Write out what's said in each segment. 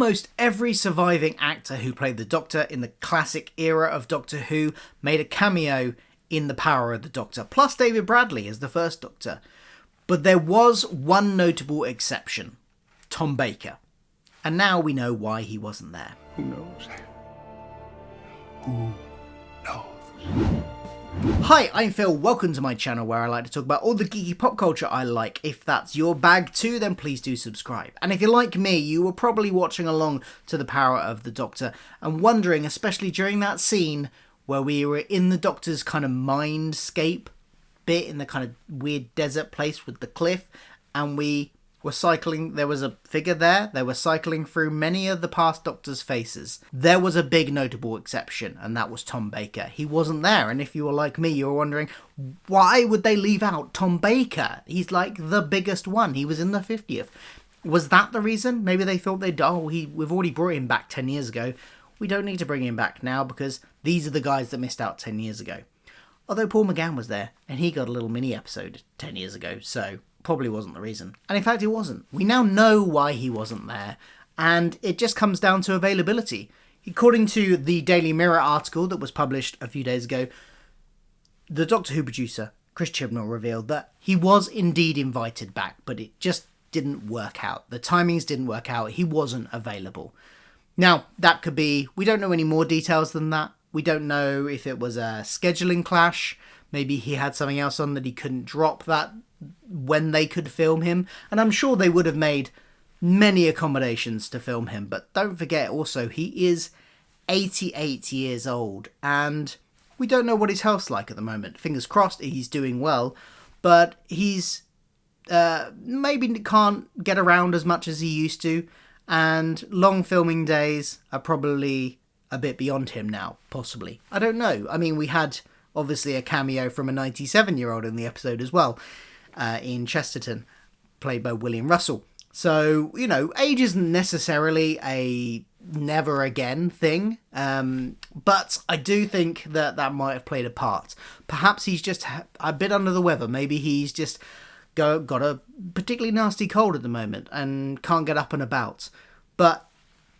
Almost every surviving actor who played the Doctor in the classic era of Doctor Who made a cameo in The Power of the Doctor, plus David Bradley as the first Doctor. But there was one notable exception, Tom Baker. And now we know why he wasn't there. Who knows? Who knows? Hi, I'm Phil. Welcome to my channel where I like to talk about all the geeky pop culture I like. If that's your bag too, then please do subscribe. And if you're like me, you were probably watching along to The Power of the Doctor and wondering, especially during that scene where we were in the Doctor's kind of mindscape bit in the kind of weird desert place with the cliff, and we were cycling, there was a figure there, they were cycling through many of the past Doctor's faces. There was a big notable exception, and that was Tom Baker. He wasn't there, and if you were like me, you were wondering, why would they leave out Tom Baker? He's like the biggest one. He was in the 50th. Was that the reason? Maybe they thought we've already brought him back 10 years ago. We don't need to bring him back now because these are the guys that missed out 10 years ago. Although Paul McGann was there, and he got a little mini episode 10 years ago, so probably wasn't the reason. And in fact, it wasn't. We now know why he wasn't there, and it just comes down to availability. According to the Daily Mirror article that was published a few days ago, the Doctor Who producer, Chris Chibnall, revealed that he was indeed invited back, but it just didn't work out. The timings didn't work out. He wasn't available. Now, that could be, we don't know any more details than that. We don't know if it was a scheduling clash. Maybe he had something else on that he couldn't drop that when they could film him. And I'm sure they would have made many accommodations to film him. But don't forget also, he is 88 years old. And we don't know what his health's like at the moment. Fingers crossed he's doing well. But he's maybe can't get around as much as he used to. And long filming days are probably a bit beyond him now, possibly. I don't know. I mean, we had obviously a cameo from a 97-year-old in the episode as well, in Chesterton, played by William Russell. So, you know, age isn't necessarily a never again thing, but I do think that that might have played a part. Perhaps he's just a bit under the weather. Maybe he's just got a particularly nasty cold at the moment and can't get up and about. But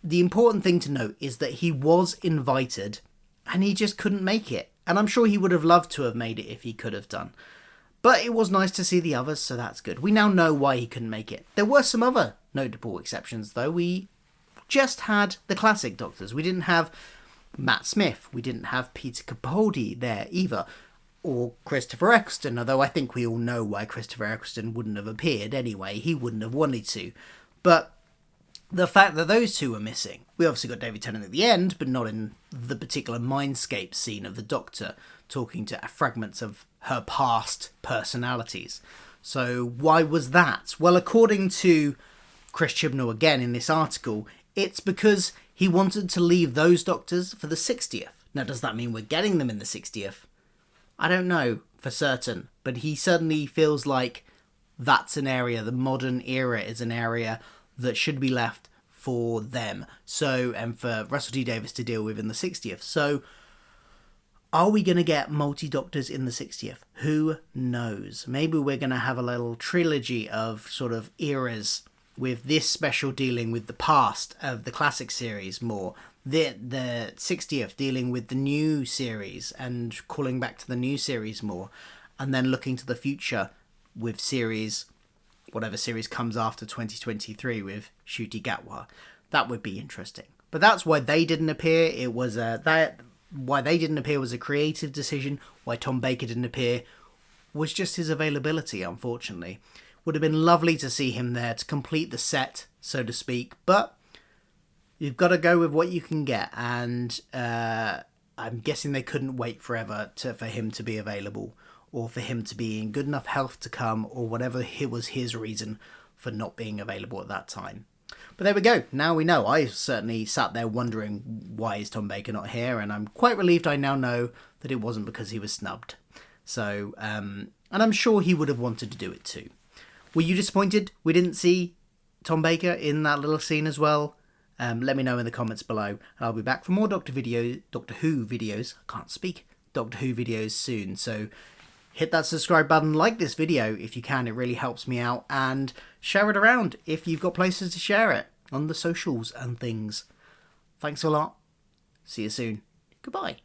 the important thing to note is that he was invited and he just couldn't make it. And I'm sure he would have loved to have made it if he could have done. But it was nice to see the others, so that's good. We now know why he couldn't make it. There were some other notable exceptions, though. We just had the classic Doctors. We didn't have Matt Smith. We didn't have Peter Capaldi there either. Or Christopher Eccleston, although I think we all know why Christopher Eccleston wouldn't have appeared anyway. He wouldn't have wanted to. But the fact that those two were missing. We obviously got David Tennant at the end, but not in the particular mindscape scene of the Doctor talking to fragments of her past personalities. So why was that? Well, according to Chris Chibnall again in this article, it's because he wanted to leave those Doctors for the 60th. Now, does that mean we're getting them in the 60th? I don't know for certain, but he certainly feels like that's an area, the modern era is an area that should be left for them. So, and for Russell T Davies to deal with in the 60th. So, are we going to get multi-Doctors in the 60th? Who knows? Maybe we're going to have a little trilogy of sort of eras with this special dealing with the past of the classic series more. The 60th dealing with the new series and calling back to the new series more. And then looking to the future with series, whatever series comes after 2023 with Ncuti Gatwa. That would be interesting. But that's why they didn't appear. It was why they didn't appear was a creative decision. Why Tom Baker didn't appear was just his availability, unfortunately. Would have been lovely to see him there to complete the set, so to speak. But you've got to go with what you can get. And I'm guessing they couldn't wait forever for him to be available, or for him to be in good enough health to come, or whatever was his reason for not being available at that time. But there we go. Now we know. I certainly sat there wondering, why is Tom Baker not here? And I'm quite relieved I now know that it wasn't because he was snubbed. So, and I'm sure he would have wanted to do it too. Were you disappointed we didn't see Tom Baker in that little scene as well? Let me know in the comments below. And I'll be back for more Doctor Who videos. I can't speak. Doctor Who videos soon. So hit that subscribe button, like this video if you can, it really helps me out, and share it around if you've got places to share it. on the socials and things. Thanks a lot. See you soon. Goodbye.